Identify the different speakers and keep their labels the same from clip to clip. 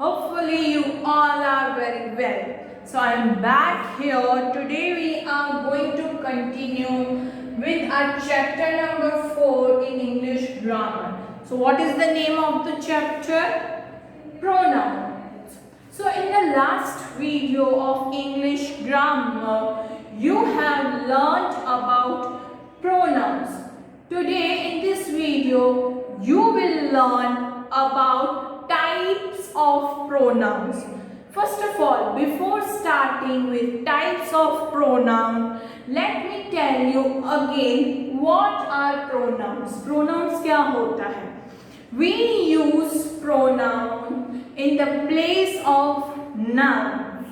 Speaker 1: Hopefully you all are very well. So I am back here. Today we are going to continue with our chapter number 4 in English grammar. So what is the name of the chapter? Pronouns. So in the last video of English grammar, you have learnt about pronouns. Today in this video, you will learn about types of pronouns. First of all, before starting with types of pronoun, let me tell you again what are pronouns. Pronouns क्या होता है? We use pronoun in the place of noun.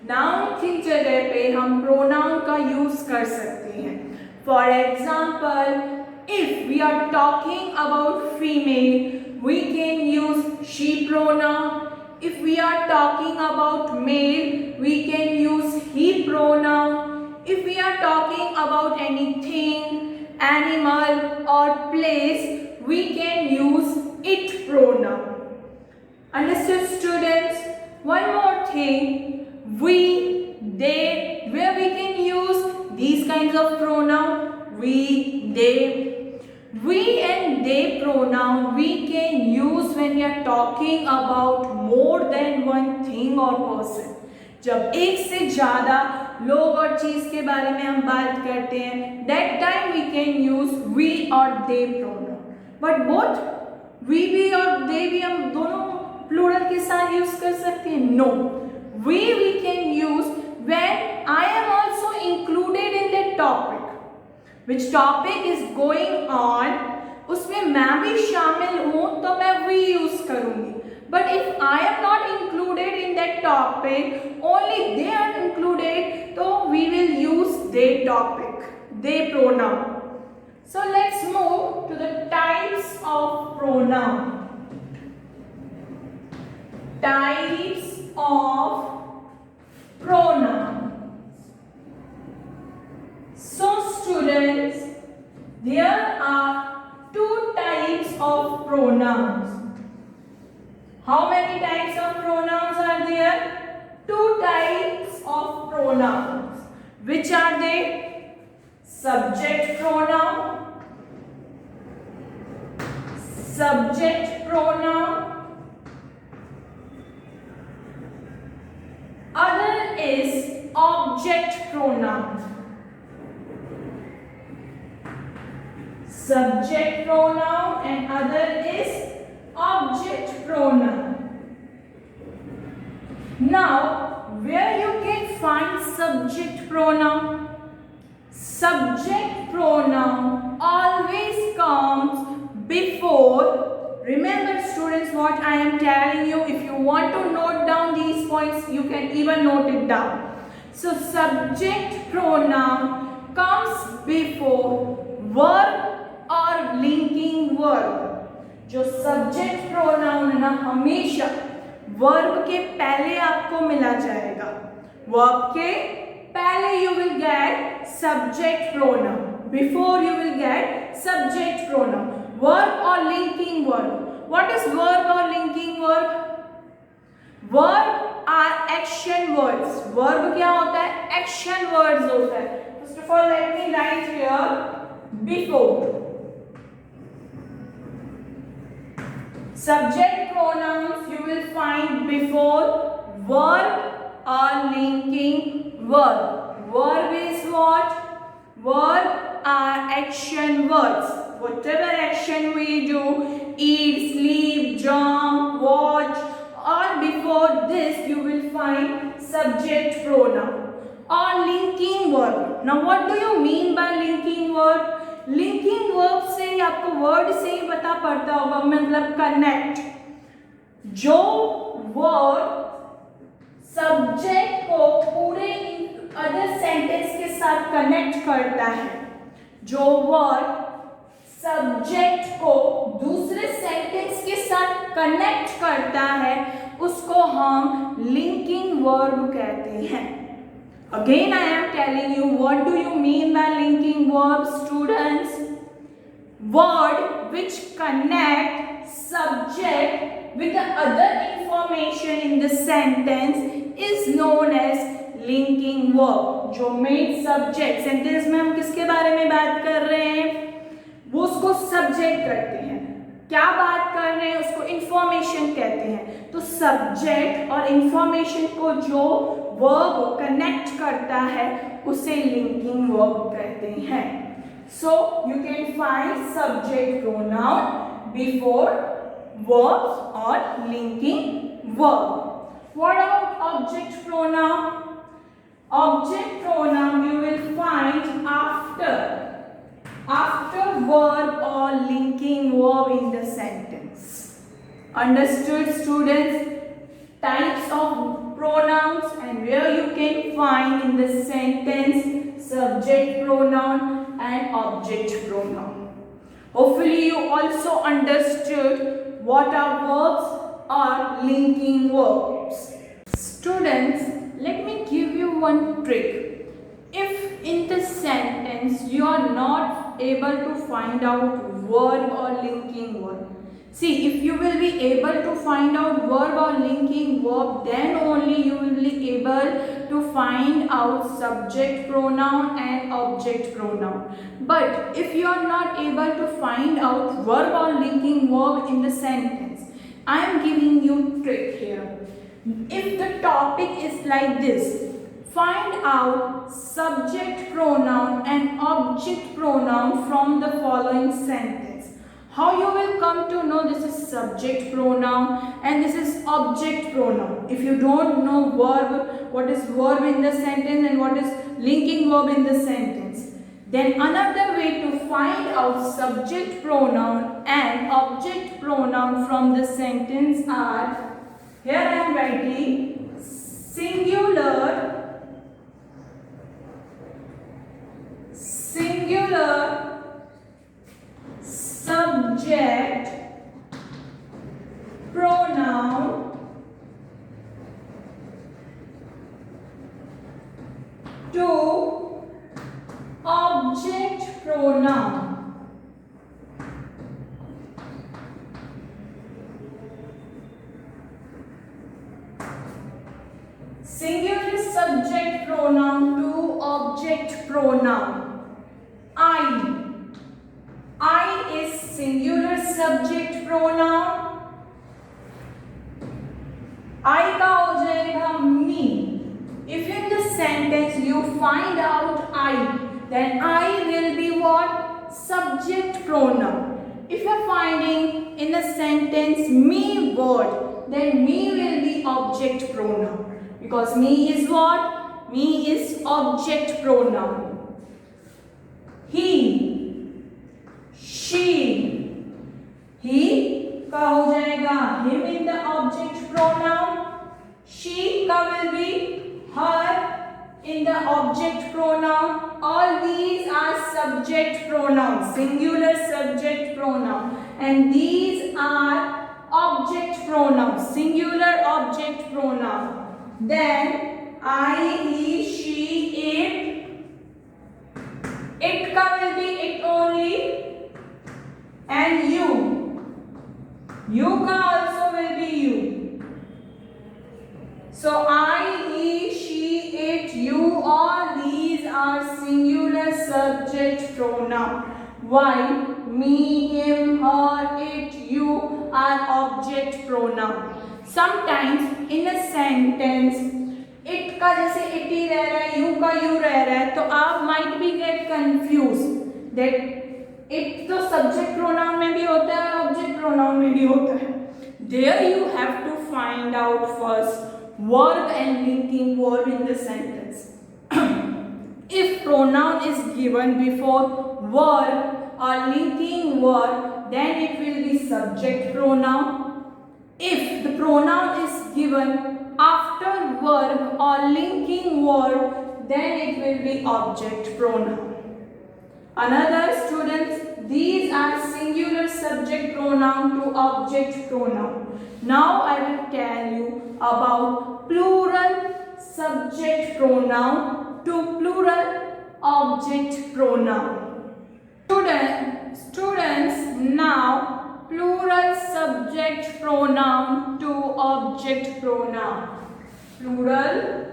Speaker 1: Noun की जगह पे हम pronoun का use कर सकते हैं. For example, if we are talking about female, we can use she pronoun. If we are talking about male, we can use he pronoun. If we are talking about anything, animal or place, we can use it pronoun. Understood, students? One more thing, we, they, where we can use these kinds of pronoun, we, they. We and they pronoun we can use when we are talking about more than one thing or person. जब एक से ज़्यादा लोग और चीज़ के बारे में हम बात करते हैं, that time we can use we or they pronoun. But both we भी और they भी हम दोनों plural के साथ use कर सकते हैं? No. We can use when I am also included in that topic. Which topic is going on, उसमें मैं भी शामिल हूँ तो मैं we use करूँगी. But if I am not included in that topic, only they are included, so we will use they topic, they pronoun. So let's move to the types of pronoun. Types of pronoun. So students, there are two types of pronouns. How many types of pronouns are there? Two types of pronouns. Which are they? Subject pronoun. Subject pronoun. Other is object pronoun. Subject pronoun and other is object pronoun. Now, where you can find subject pronoun? Subject pronoun always comes before. Remember students what I am telling you. If you want to note down these points, you can even note it down. So, subject pronoun comes before verb और linking verb. जो subject pronoun है ना हमेशा verb के पहले आपको मिला जाएगा. वर्ब के पहले you will get subject pronoun. Before you will get subject pronoun. Verb और linking verb. What is verb और linking verb? Verb are action words. Verb क्या होता है? एक्शन वर्ड्स होता है. First of all let me write here before. Subject pronouns you will find before verb or linking verb. Verb is what? Verb are action words. Whatever action we do, eat, sleep, jump, watch, all before this you will find subject pronoun or linking verb. Now what do you mean by linking verb? Linking verb से ही आपको word से ही पता पड़ता होगा, मतलब connect. जो word subject को पूरे अदर सेंटेंस के साथ कनेक्ट करता है, जो वर्ड सब्जेक्ट को दूसरे सेंटेंस के साथ कनेक्ट करता है, उसको हम लिंकिंग वर्ब कहते हैं. Again I am telling you what do you mean by linking verbs, students? Word which connect subject with the other information in the sentence is known as linking verb. जो main subject sentence में हम किसके बारे में बात कर रहे हैं, वो उसको subject करते हैं, क्या बात कर रहे हैं उसको information कहते हैं। तो subject और information को जो verb connect करता है उसे linking verb कहते हैं। So you can find subject pronoun before verbs or linking verb. What about object pronoun? Object pronoun you will find after verb or linking verb in the sentence. Understood, students? Types of pronouns and where you can find in the sentence subject pronoun and object pronoun. Hopefully you also understood what are verbs or linking verbs. Students, let me give you one trick. If in the sentence you are not able to find out verb or linking verb, see, if you will be able to find out verb or linking verb, then only you will be able to find out subject pronoun and object pronoun. But if you are not able to find out verb or linking verb in the sentence, I am giving you trick here. If the topic is like this, find out subject pronoun and object pronoun from the following sentence. How you will come to know this is subject pronoun and this is object pronoun? If you don't know verb, what is verb in the sentence and what is linking verb in the sentence, then another way to find out subject pronoun and object pronoun from the sentence are, here I am writing singular subject pronoun to object pronoun. Singular subject pronoun to object pronoun. I is singular subject pronoun. I का हो जाएगा me. If in the sentence you find out I, then I will be what? Subject pronoun. If you are finding in the sentence me word, then me will be object pronoun. Because me is what? Me is object pronoun. He, she, he का हो जाएगा him in the object pronoun. She का will be her in the object pronoun. All these are subject pronouns, singular subject pronoun, and these are object pronouns, singular object pronoun. Then I, he, she, it ka will be it only, and you ka also will be you. So I, he, she, it, you, all these are singular subject pronoun. While me, him, her, it, you are object pronoun. Sometimes in a sentence it का जैसे it ही रह रहा है, you का you रह रहा है, तो आप might be get confused that it तो subject pronoun में भी होता है और object pronoun में भी होता है. There you have to find out first verb and linking verb in the sentence. If pronoun is given before verb or linking verb, then it will be subject pronoun. If the pronoun is given after verb or linking verb, then it will be object pronoun. Another, students, these are singular subject pronoun to object pronoun. Now I will tell you about plural subject pronoun to plural object pronoun. Students, now plural subject pronoun to object pronoun. Plural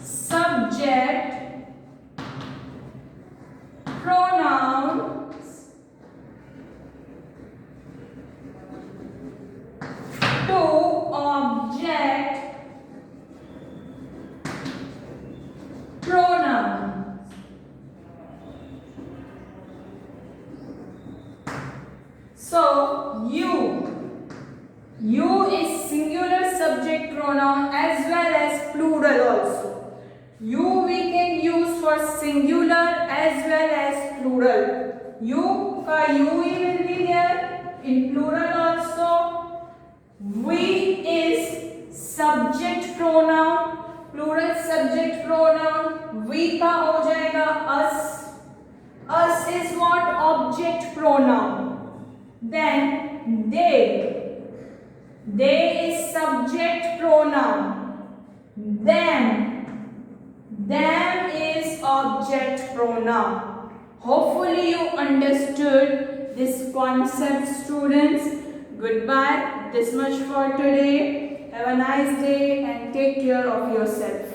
Speaker 1: subject pronouns to object pronoun. So you is singular subject pronoun as well as plural also. You we can use for singular as well as plural. You ka you will be there in plural also. We is subject pronoun, plural subject pronoun. We का हो जाएगा us. Us is what? Object pronoun. Then they is subject pronoun. Them is object pronoun. Hopefully you understood this concept, students. Goodbye. This much for today. Have a nice day and take care of yourself.